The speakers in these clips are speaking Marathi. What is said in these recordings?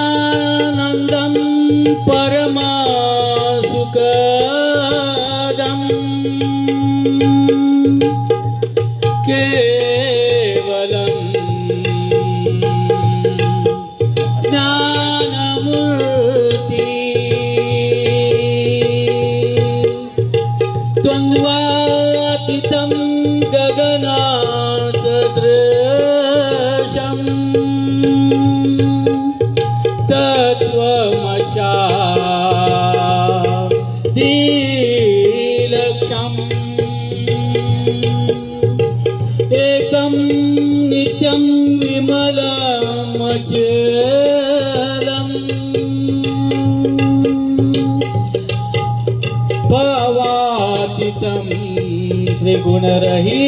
ब्रह्मानंदं परमासुखदं केवलं ज्ञानमूर्ति द्वन्द्वातीतं गगनसदृशं तत्त्वमशादिलक्ष्यम् एकं नित्यं विमलमचलम् भवातीतं श्रीगुणरहितं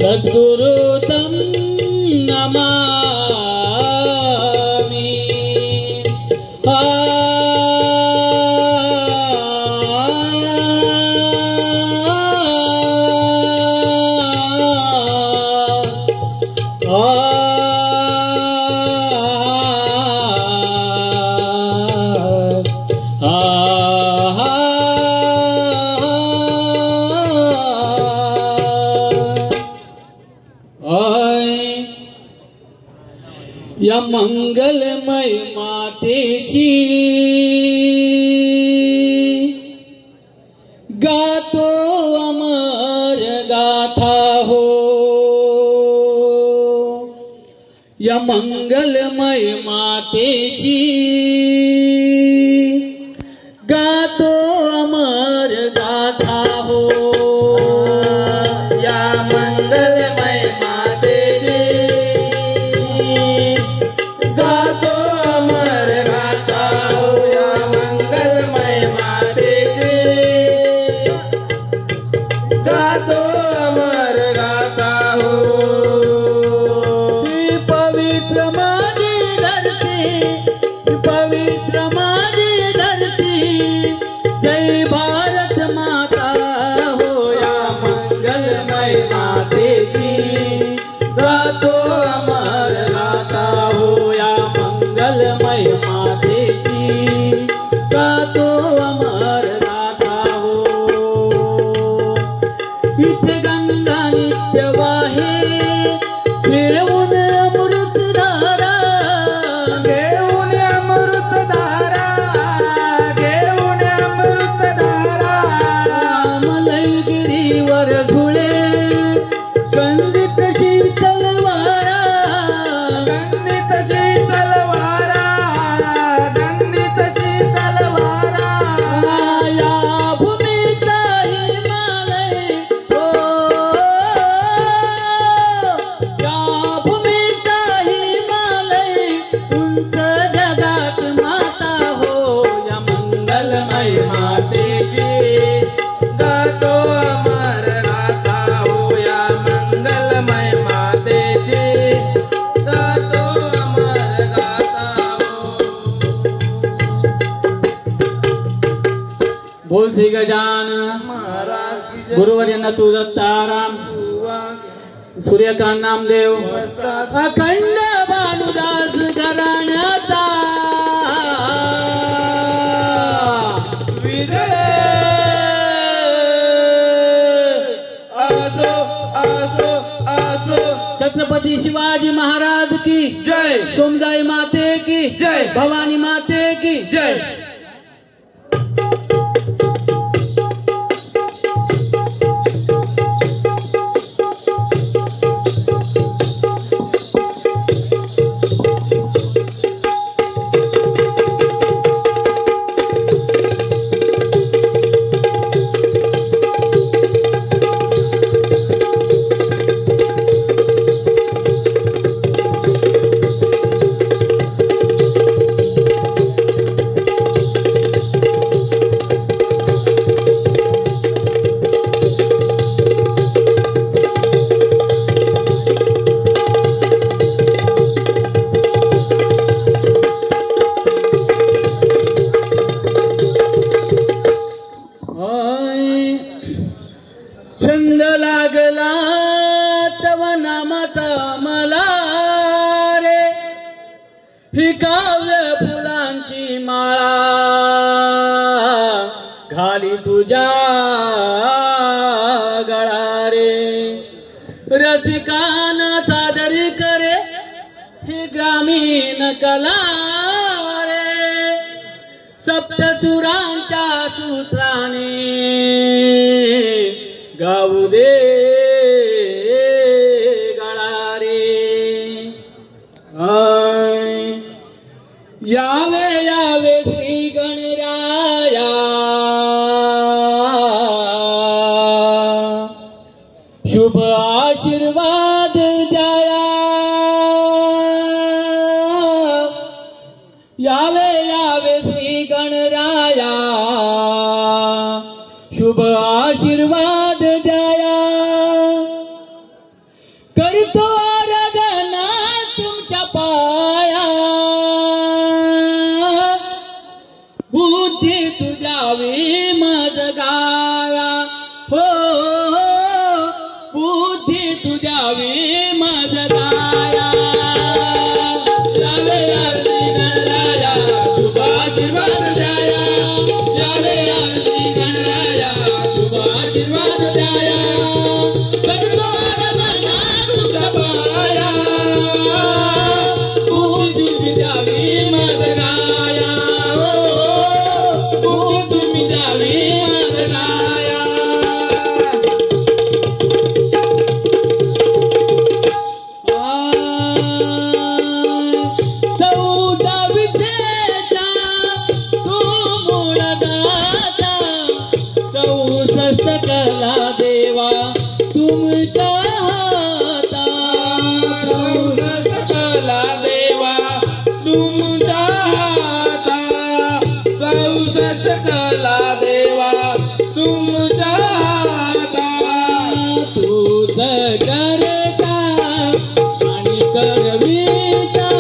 सद्गुरु तं नमामि। या मंगलमय मातेची गातो अमर गाथा हो, या मंगलमय मातेची गातो अमर गाथा हो, या मंगलमय मातेची गातो अमर गाथा हो, या मंगलमय मातेची गातो अमर गाथा हो। पवित्र माझी धरती, पवित्र माझी धरती, जय भारत माता हो, या मंगलमय मातेची गातो अमर गाथा हो, या मंगलमय मातेची गातो अमर गाथा हो। इथे गंगा नित्य वाहे घेऊन अमृतधारा, घेऊन अमृतधारा, घेऊन अमृतधारा, बोल श्री गजान महाराज की जय। गुरुवर्यांना तू दत्ताराम सूर्यकांत नामदेव अखंड भानुदास घराण्याचा विजय असो असो असो। छत्रपती शिवाजी महाराज की जय। सोमदाई माते की जय। भवानी माते की जय। छंद लागला तव नामाचा मला रे ही काव्य फुलांची माळा घाली तुझ्या गळा रे रसिकांना सादरी करे ही ग्रामीण कला रे सप्तसुरांच्या सूत्राने गाऊ दे गळा रे यावे यावे श्री गणराया शुभ आशीर्वाद द्याया यावे यावे श्री गणराया शुभ आशीर्वाद द्याया करतो आराधना तुमच्या पाया बुद्धी तुझ्यावी मज गाया हो बुद्धी तुझ्यावी मज गाया यावे यावे गणराया शुभ आशीर्वाद द्याया यावे यावे श्री गणराया शुभ आशीर्वाद द्याया करतो आराधना तुझ्या पाया बुद्धी तुझ्यावी मज गाया हो बुद्धी तुझ्यावी मज गाया चौदा विद्येचा तू मूळदाता 64 कला देवा तुमच्या हाता 64 कला देवा तुमच्या हाता 64 कला देवा तुमच्या हाता तूच करता आणि करविता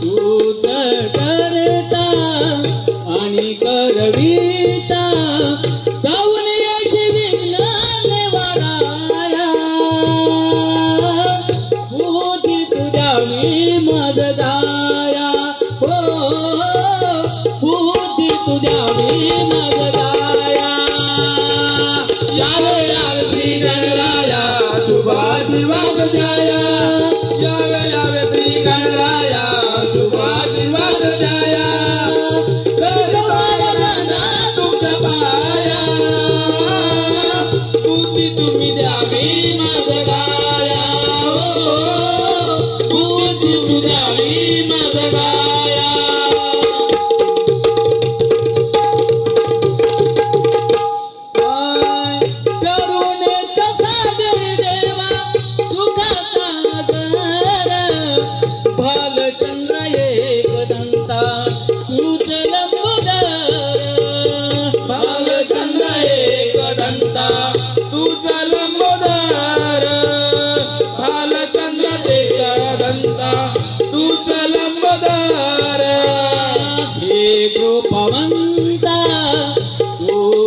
तूच करता आणि करविता जाऊन विघ्न निवाराया बुद्धी तुझ्यावी मज गाया हो बुद्धी तुझ्यावी मज गाया यावे यावे श्री गणराया शुभ आशीर्वाद द्याया यावे यावे श्री गणराया शुभ आशीर्वाद द्याया करतो आराधना तुमच्या पाया बुद्धी तुम्ही द्यावी मज गाया हो बुद्धी तू द्यावी मज गाया करुणेचा सागर देवा सुखाचा घर भालचंद्र एकदंता तूच लंबोदर भालचंद्र एकदंता तुझा लंबोदर भालचंद्र एकदंता तुझा लंबोदर हे कृपावंता तू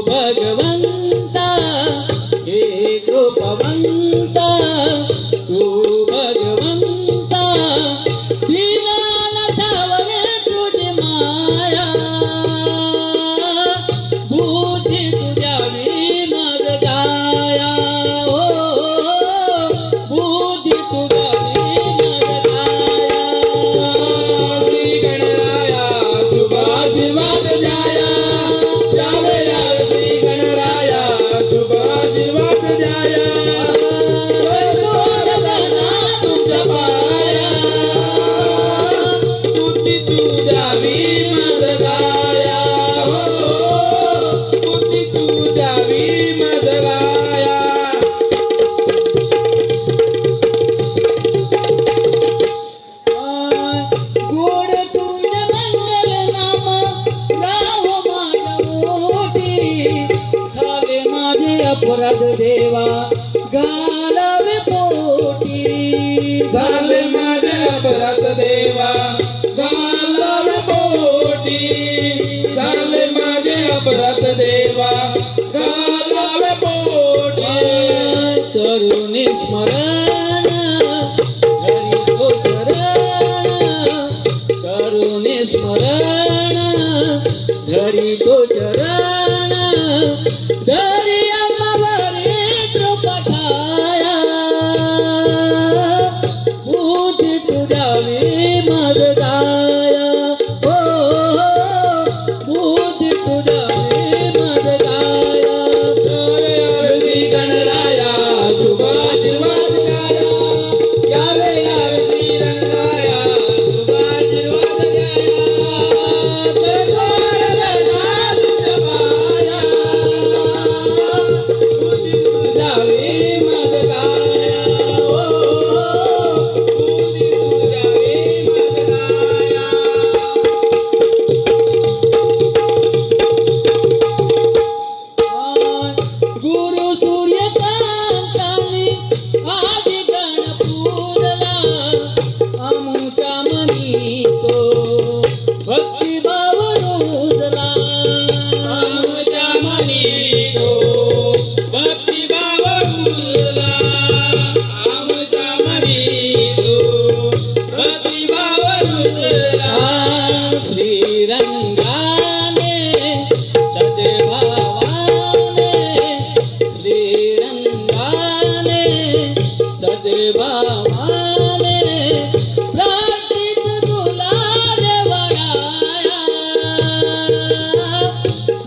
अपराध देवा घालावे पोटी झाले माझे अपराध देवा घालावे पोटी झाले माझे अपराध देवा घालावे पोटी करुणे स्मरण हरी तो चरण करुणे स्मरण धरी तो चरण धरी अंबावरी कृपा छाया बुद्धी तुझ्यावी मज गाया हो बुद्धी तुझ्यावी मज गाया श्री गणराया शुभ आशीर्वाद द्याया यावे यावे श्री गणराया शुभ आशीर्वाद गुरु सूर्यकांतानी आदि गण पूजला आमुच्या मनी तो भक्ती भाव रुजला आमुच्या मनी तो भक्ती भाव रुजला आमुच्या मनी तो भक्ती भाव रुजला श्रीरंगाने सद्भावाने श्रीरंगाने सद्भावाने प्रार्थित तुला देवराया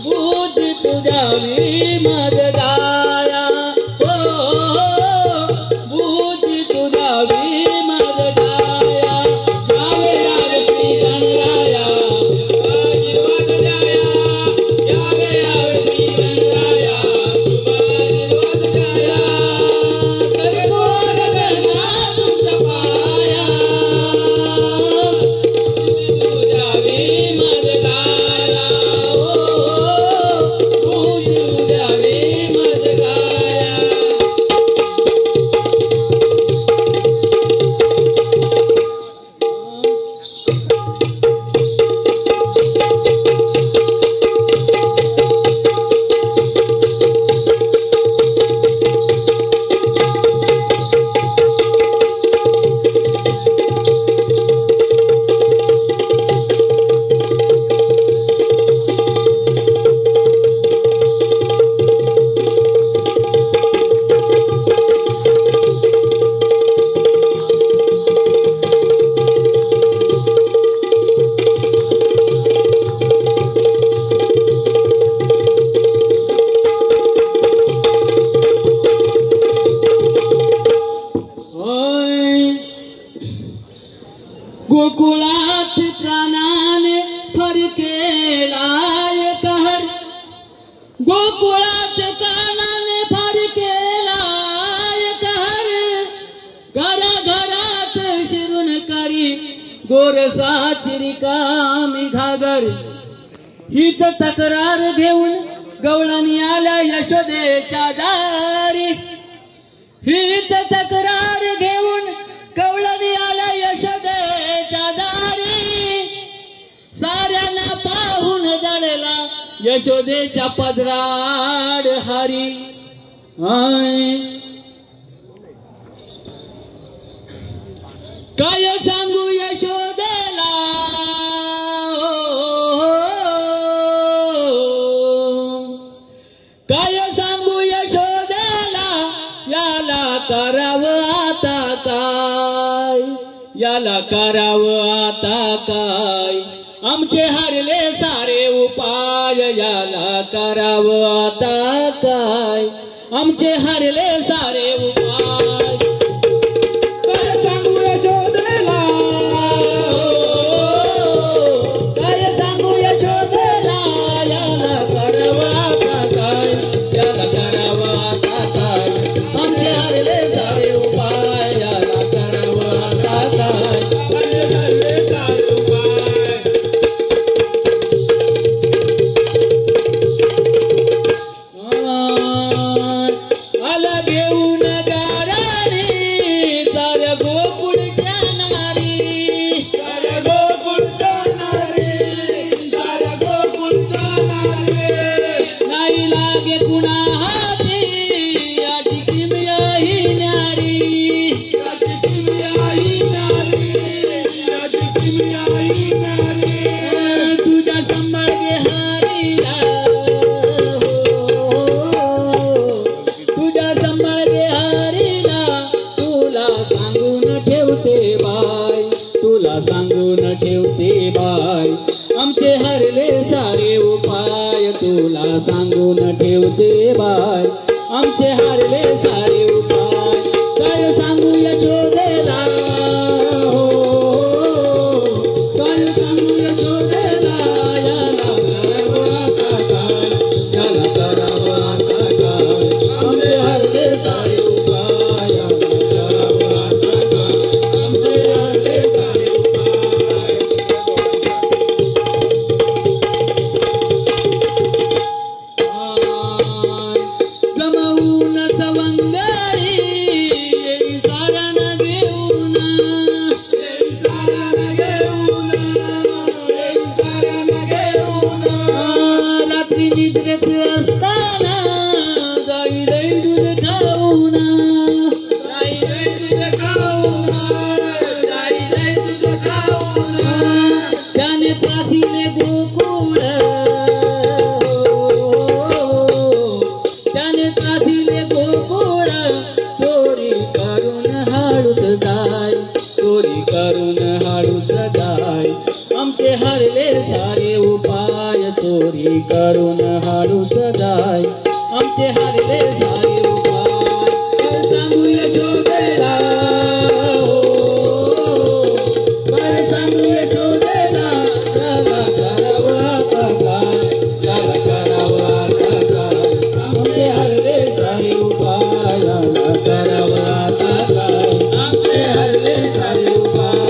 बुद्धी तुझ्यावी मज गाया हो बुद्धी तुझ्यावी मज गाया यावे यावे श्री गणराया आशीर्वाद द्याया यावे यावे श्री गणराया शुभ आशीर्वाद द्याया करगोर गणनाथ तपाया तुझ्यावी मज गाया हो तुझ्यावी मज गाया गोकुळात कानाने फरकेलाय कहर गोकुळात कानाने फरकेलाय कहर घराघरात शिरून करी गोरसाची रिकामी घागर हीच तक्रार घेऊन गवळणी आल्या यशोदेच्या दारी हीच तक्रार घेऊन गवळणी आल्या यशोदेच्या दारी साऱ्यांना पाहून दडला यशोदेच्या पदराड हरी काय सांगू यशोदेला काय सांगू यशोदेला याला करावं आता काय याला करावं आता काय आमचे हरले सारे उपाय याला करावं आता काय आमचे हरले सारे उपाय काय सांगू यशोदेला काय सांगू यशोदेला याला करावं आता काय याला करावं आता काय आमचे हरले सारे उपाय याला करावं आता काय म्हणजे झाले सारे उपाय नाही लागे कुणा हाती याची किमया ही न्यारी तुझ्या संभाळगे हारीला तुझ्या संभाळगे हारीला तुला सांगून ठेवते बाय तुला सांगून ठेवते बाय आमचे हरले सारे उपाय तुला सांगून ठेवते बाय आमचे हरले सारे उपाय काय सांगू यशोदेला काय सांगू यशोदेला याला करावं आता काय याला करावं आता काय आमचे हरले सारे उपाय याला करावं आता काय आमचे हरले सारे उपाय जमवून सवंगडी येई सारण घेऊन रात्री निद्रेत असताना जाई जाई दूध खाऊन त्याने त्रासीने गोकुळ त्याने त्रासीले गोकुळ चोरी करून हाडूच जाय चोरी करून हाडूच जाय आमचे हरले सारे उपाय चोरी करून हाडूच जाय आमचे हरले सारे उपाय काय सांगू यशोदेला काय सांगू यशोदेला याला करावं आता काय याला करावं आता काय आमचे हरले सारे उपाय याला करावं आता काय आमचे हरले सारे उपाय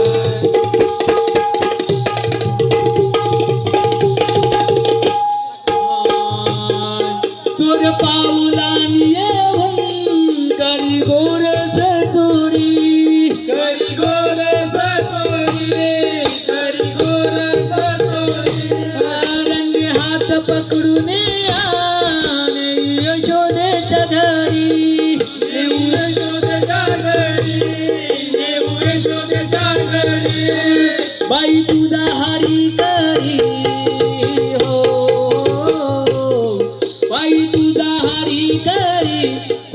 चोर पाऊलानी येऊन करी गोरस चोरी रंगे हात पकडून आले यशोदेच्या घरी बाई तुझा हरी करी हो बाई तुझा हरी करी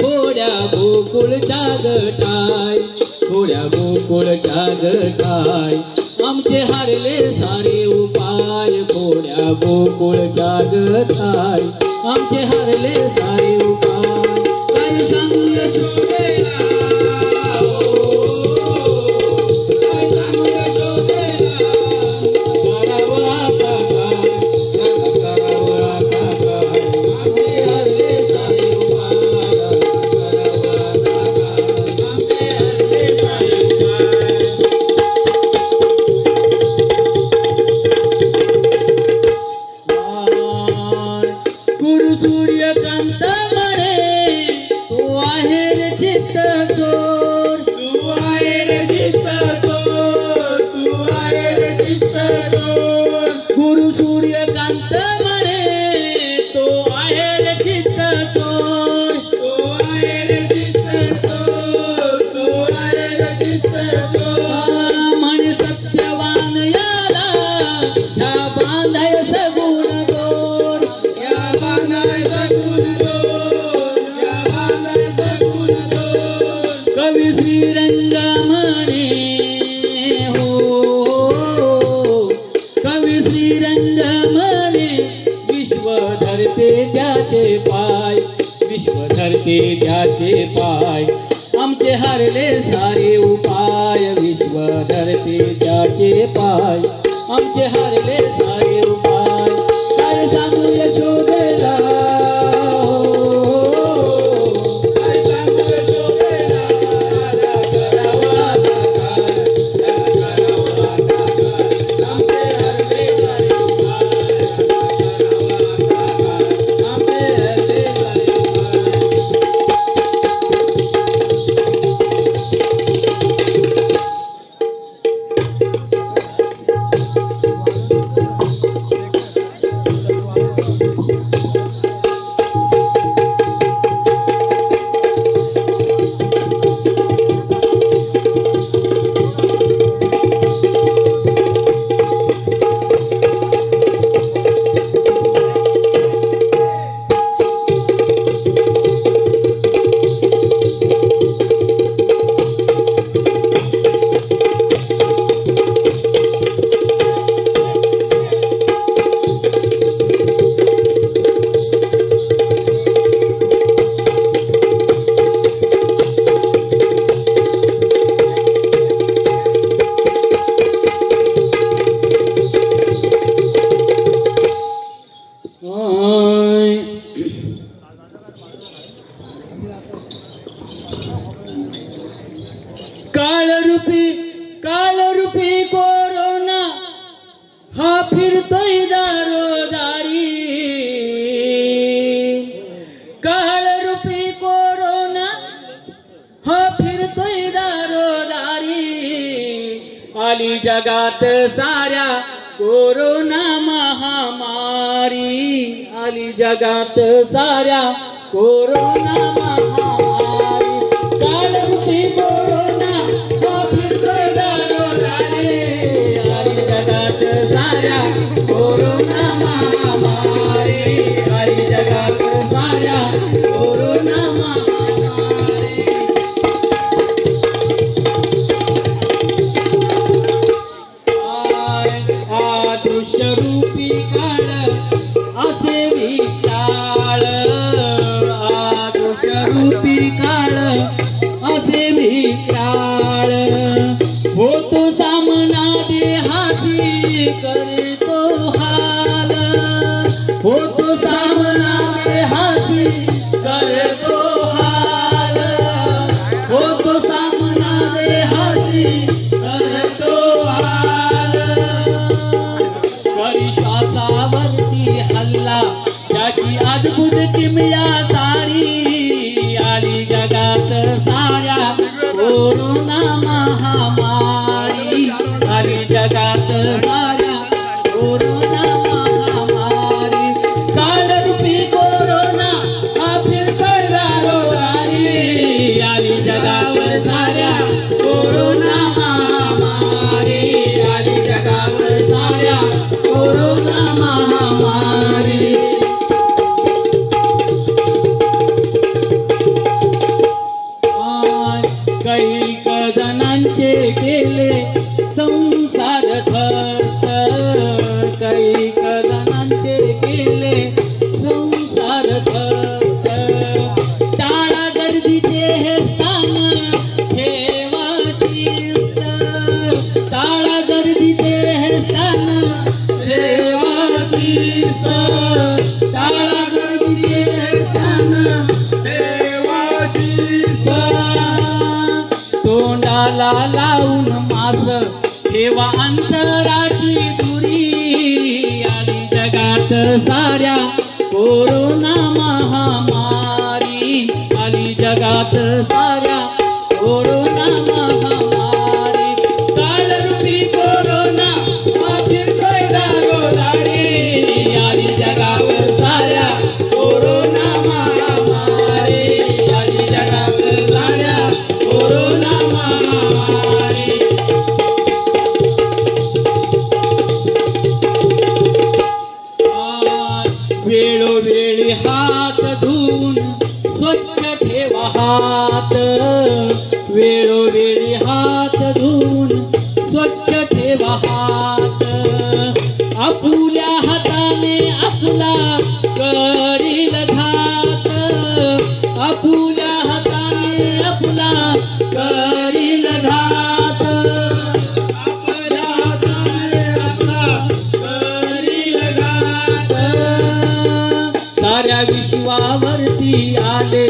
थोड्या गोकुळच्या गठाय थोड्या गोकुळच्या गठाय आमचे हरले सारे उपाय थोड्या गोकुळच्या गठाय आमचे हरले सारे उपाय काय सांगू यशोदेला करावं आता काय याला करावं आता काय आमचे हरले सारे उपाय याला करावं आता काय आमचे हरले सारे उपाय गुरु सूर्यकांत म्हणे तो आहे रे चित्त चोर गुरु सूर्यकांत म्हणे तो आहे रे चित्त चोर म्हणे सत्यवान याला ह्या बांधाय सगुण दोर कवी श्रीरंग म्हणे हो कवी श्रीरंग म्हणे विश्व धरते त्याचे पाय विश्व धरते त्याचे पाय आमचे हरले सारे उपाय विश्व धरते त्याचे पाय आमचे हरले सारे उपाय काय सांगू यशोदेला काय सांगू यशोदेला करावं आता काय करावं आता काय आमचे हरले सारे उपाय करावं आता काय आमचे हरले सारे उपाय काळ रूपी कोरोना हा फिरतोय दारोदारी। काळ रूपी कोरोना हा फिरतोय दारोदारी। आली जगात साऱ्या कोरोना महामारी। आली जगात साऱ्या कोरोना महामारी। काळ रूपी कोरोना हा फिरतोय दारोदारी। आली जगात साऱ्या कोरोना महामारी। आली जगात साऱ्या कोरोना महामारी। दृश्य रूपी काळ असे विचार। दृश्य रूपी काळ असे विचार। होतो सामना देहाची करतो हाल। होतो सामना देहाची करतो हाल। होतो सामना देहाची करतो हाल। करी श्वासावरती हल्ला त्याची अद्भुत किमया सारी। आली जगात साऱ्या कोरोना महामारी। आली जगात साऱ्या कोरोना महामारी। काळ रूपी कोरोना हा फिरतोय दारोदारी। आली जगात साऱ्या कोरोना महामारी। आली जगात साऱ्या कोरोना महामारी। कैक जणांचे केले संसार ध्वस्त। कैक जणांचे केले संसार ध्वस्त। टाळा गर्दीचे हे स्थान ठेवा शिस्त। टाळा गर्दीचे हे स्थान ठेवा शिस्त। टाळा गर्दीचे हे स्थान ठेवा शिस्त। तोंडाला लावून मास्क ठेवा अंतराची दुरी। आली जगात साऱ्या कोरोना महामारी। आली जगात साऱ्या कोरोना महामारी। काळ रूपी कोरोना हा फिरतोय दारोदारी। आली जगात साऱ्या कोरोना महामारी। आली जगात साऱ्या कोरोना महामारी। वेळोवेळी हात धुवून स्वच्छ ठेवा हात। वेळोवेळी हात धुवून स्वच्छ ठेवा हात। आपुल्या हाताने आपला करील घात। आपुल्या हाताने आपला करील घात। आपल्या हाताने आपला करील घात। साऱ्या विश्वावरती आले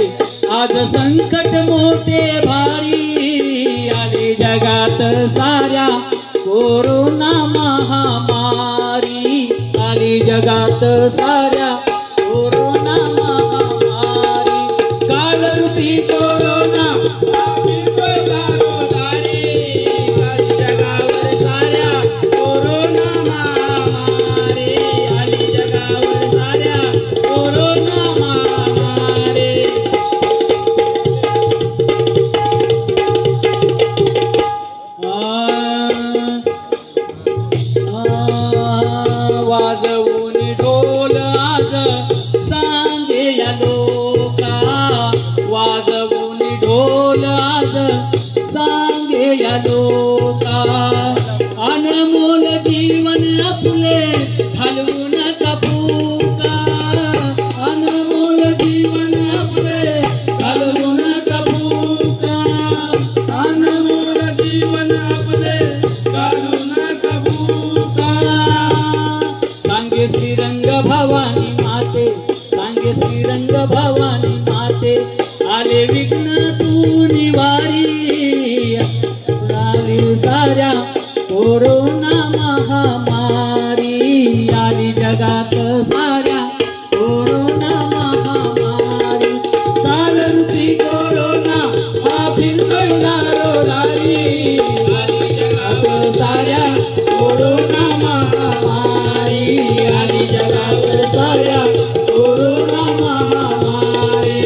आज संकट मोठे भारी। आले जगात साऱ्या कोरोना महामारी। आली जगात साऱ्या कोरोना महामारी। काळ रूपी कोरोना हा फिरतोय दारोदारी। आली जगावर साऱ्या कोरोना महामारी। आली जगावर साऱ्या भवानी माते सांगे श्रीरंग भवानी माते आले विघ्न तू निवारी आली साऱ्या कोरोना महामारी आली जगात साऱ्या कोरोना महामारी कालरूपी कोरोना हा फिरला रोलारी आली जगात साऱ्या कोरोना महामारी आली जगात साऱ्या कोरोना महामारी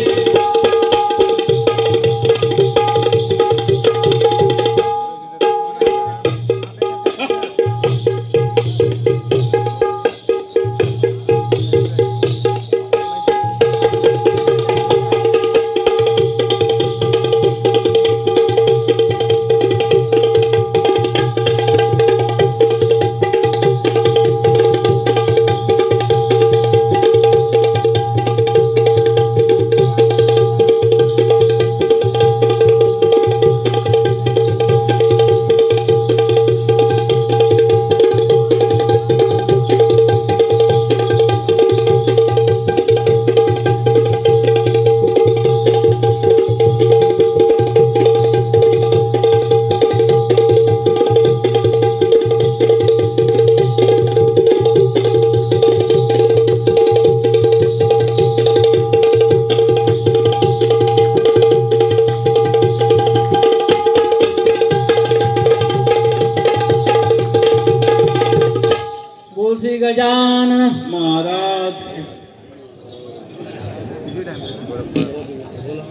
श्री गजानन महाराज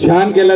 छान केलं.